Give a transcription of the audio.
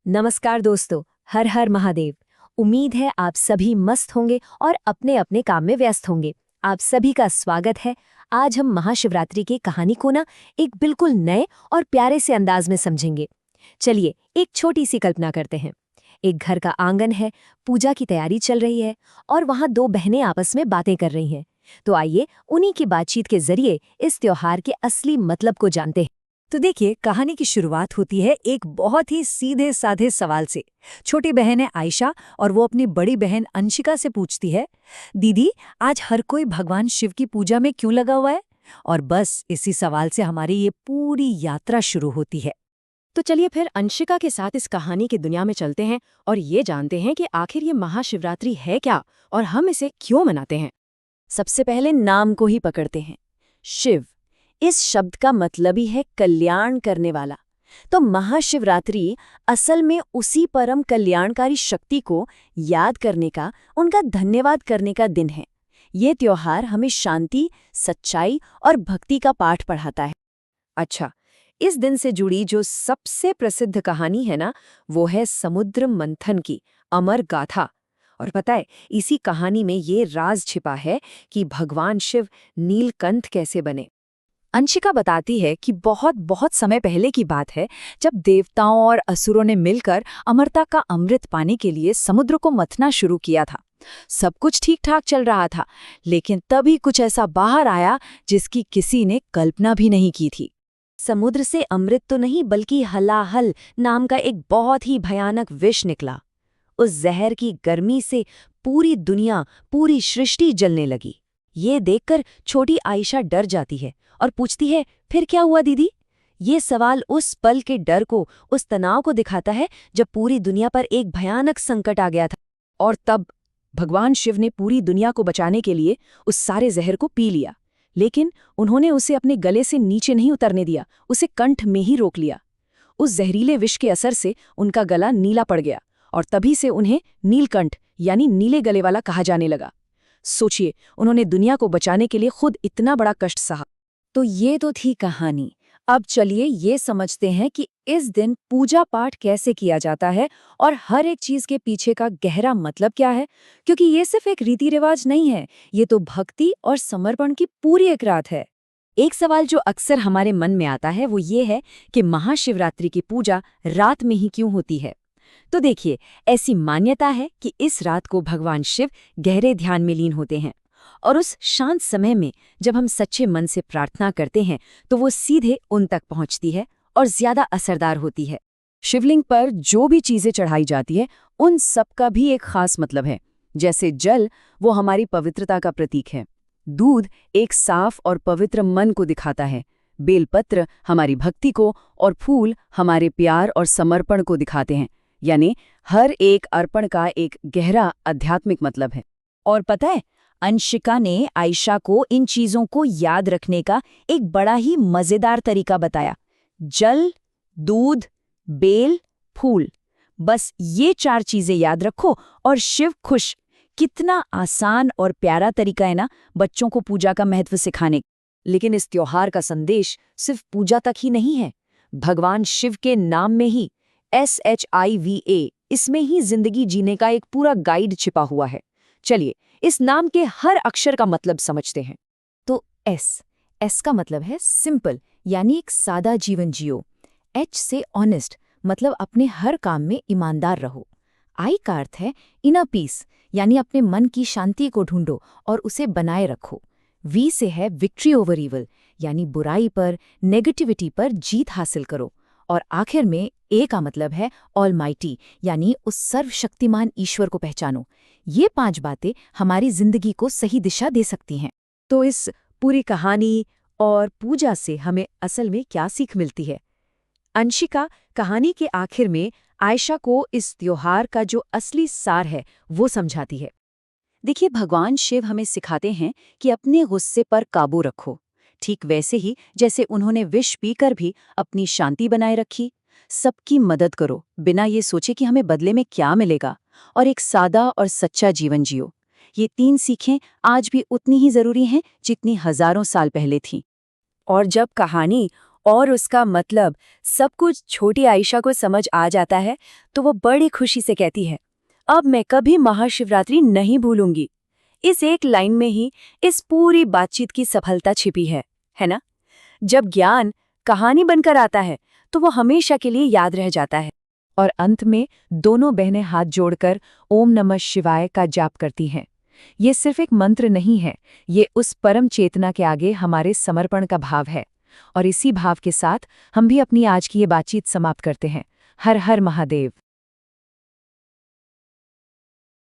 नमस्कार दोस्तों। हर हर महादेव। उम्मीद है आप सभी मस्त होंगे और अपने अपने काम में व्यस्त होंगे। आप सभी का स्वागत है। आज हम महाशिवरात्रि की कहानी को एक बिल्कुल नए और प्यारे से अंदाज में समझेंगे। चलिए एक छोटी सी कल्पना करते हैं। एक घर का आंगन है, पूजा की तैयारी चल रही है और वहां दो बहनें आपस में बातें कर रही हैं। तो आइए उन्हीं की बातचीत के जरिए इस त्योहार के असली मतलब को जानते हैं। तो देखिए, कहानी की शुरुआत होती है एक बहुत ही सीधे साधे सवाल से। छोटी बहन है आयशा और वो अपनी बड़ी बहन अंशिका से पूछती है, दीदी आज हर कोई भगवान शिव की पूजा में क्यों लगा हुआ है? और बस इसी सवाल से हमारी ये पूरी यात्रा शुरू होती है। तो चलिए फिर अंशिका के साथ इस कहानी की दुनिया में चलते हैं और ये जानते हैं कि आखिर ये महाशिवरात्रि है क्या और हम इसे क्यों मनाते हैं। सबसे पहले नाम को ही पकड़ते हैं, शिव। इस शब्द का मतलब ही है कल्याण करने वाला। तो महाशिवरात्रि असल में उसी परम कल्याणकारी शक्ति को याद करने का, उनका धन्यवाद करने का दिन है। ये त्योहार हमें शांति, सच्चाई और भक्ति का पाठ पढ़ाता है। अच्छा, इस दिन से जुड़ी जो सबसे प्रसिद्ध कहानी है वो है समुद्र मंथन की अमर गाथा। और पता है, इसी कहानी में ये राज छिपा है कि भगवान शिव नीलकंठ कैसे बने। अंशिका बताती है कि बहुत बहुत समय पहले की बात है, जब देवताओं और असुरों ने मिलकर अमरता का अमृत पाने के लिए समुद्र को मथना शुरू किया था। सब कुछ ठीक ठाक चल रहा था, लेकिन तभी कुछ ऐसा बाहर आया जिसकी किसी ने कल्पना भी नहीं की थी। समुद्र से अमृत तो नहीं, बल्कि हलाहल नाम का एक बहुत ही भयानक विष निकला। उस जहर की गर्मी से पूरी दुनिया, पूरी सृष्टि जलने लगी। ये देखकर छोटी आयशा डर जाती है और पूछती है, फिर क्या हुआ दीदी? ये सवाल उस पल के डर को, उस तनाव को दिखाता है जब पूरी दुनिया पर एक भयानक संकट आ गया था। और तब भगवान शिव ने पूरी दुनिया को बचाने के लिए उस सारे जहर को पी लिया, लेकिन उन्होंने उसे अपने गले से नीचे नहीं उतरने दिया, उसे कंठ में ही रोक लिया। उस जहरीले विष के असर से उनका गला नीला पड़ गया और तभी से उन्हें नीलकंठ यानी नीले गले वाला कहा जाने लगा। सोचिए, उन्होंने दुनिया को बचाने के लिए खुद इतना बड़ा कष्ट सहा। तो ये तो थी कहानी। अब चलिए ये समझते हैं कि इस दिन पूजा पाठ कैसे किया जाता है और हर एक चीज के पीछे का गहरा मतलब क्या है। क्योंकि ये सिर्फ एक रीति रिवाज नहीं है, ये तो भक्ति और समर्पण की पूरी एक रात है। एक सवाल जो अक्सर हमारे मन में आता है वो ये है कि महाशिवरात्रि की पूजा रात में ही क्यों होती है। तो देखिए, ऐसी मान्यता है कि इस रात को भगवान शिव गहरे ध्यान में लीन होते हैं और उस शांत समय में जब हम सच्चे मन से प्रार्थना करते हैं तो वो सीधे उन तक पहुंचती है और ज्यादा असरदार होती है। शिवलिंग पर जो भी चीजें चढ़ाई जाती है, उन सब का भी एक खास मतलब है। जैसे जल, वो हमारी पवित्रता का प्रतीक है। दूध एक साफ और पवित्र मन को दिखाता है। बेलपत्र हमारी भक्ति को और फूल हमारे प्यार और समर्पण को दिखाते हैं। यानी हर एक अर्पण का एक गहरा आध्यात्मिक मतलब है। और पता है, अंशिका ने आयशा को इन चीजों को याद रखने का एक बड़ा ही मजेदार तरीका बताया। जल, दूध, बेल, फूल, बस ये 4 चीजें याद रखो और शिव खुश। कितना आसान और प्यारा तरीका है ना बच्चों को पूजा का महत्व सिखाने। लेकिन इस त्योहार का संदेश सिर्फ पूजा तक ही नहीं है। भगवान शिव के नाम में ही SHIVA, इसमें ही जिंदगी जीने का एक पूरा गाइड छिपा हुआ है। चलिए इस नाम के हर अक्षर का मतलब समझते हैं। तो S का मतलब है सिंपल, यानी एक सादा जीवन जियो। H से ऑनेस्ट, मतलब अपने हर काम में ईमानदार रहो। I का अर्थ है इनर पीस, यानी अपने मन की शांति को ढूंढो और उसे बनाए रखो। V से है विक्ट्री ओवर इविल, यानी बुराई पर, नेगेटिविटी पर जीत हासिल करो। और आखिर में A का मतलब है ऑलमाइटी, यानी उस सर्वशक्तिमान ईश्वर को पहचानो। ये 5 बातें हमारी जिंदगी को सही दिशा दे सकती हैं। तो इस पूरी कहानी और पूजा से हमें असल में क्या सीख मिलती है? अंशिका कहानी के आखिर में आयशा को इस त्योहार का जो असली सार है वो समझाती है। देखिए, भगवान शिव हमें सिखाते हैं कि अपने गुस्से पर काबू रखो, ठीक वैसे ही जैसे उन्होंने विष पीकर भी अपनी शांति बनाए रखी। सबकी मदद करो बिना ये सोचे कि हमें बदले में क्या मिलेगा, और एक सादा और सच्चा जीवन जियो। ये 3 सीखें आज भी उतनी ही जरूरी हैं जितनी हजारों साल पहले थीं। और जब कहानी और उसका मतलब सब कुछ छोटी आयशा को समझ आ जाता है, तो वो बड़ी खुशी से कहती है, अब मैं कभी महाशिवरात्रि नहीं भूलूंगी। इस एक लाइन में ही इस पूरी बातचीत की सफलता छिपी है ना? जब ज्ञान कहानी बनकर आता है तो वो हमेशा के लिए याद रह जाता है। और अंत में दोनों बहनें हाथ जोड़कर ओम नमः शिवाय का जाप करती हैं। ये सिर्फ एक मंत्र नहीं है, ये उस परम चेतना के आगे हमारे समर्पण का भाव है। और इसी भाव के साथ हम भी अपनी आज की ये बातचीत समाप्त करते हैं। हर हर महादेव।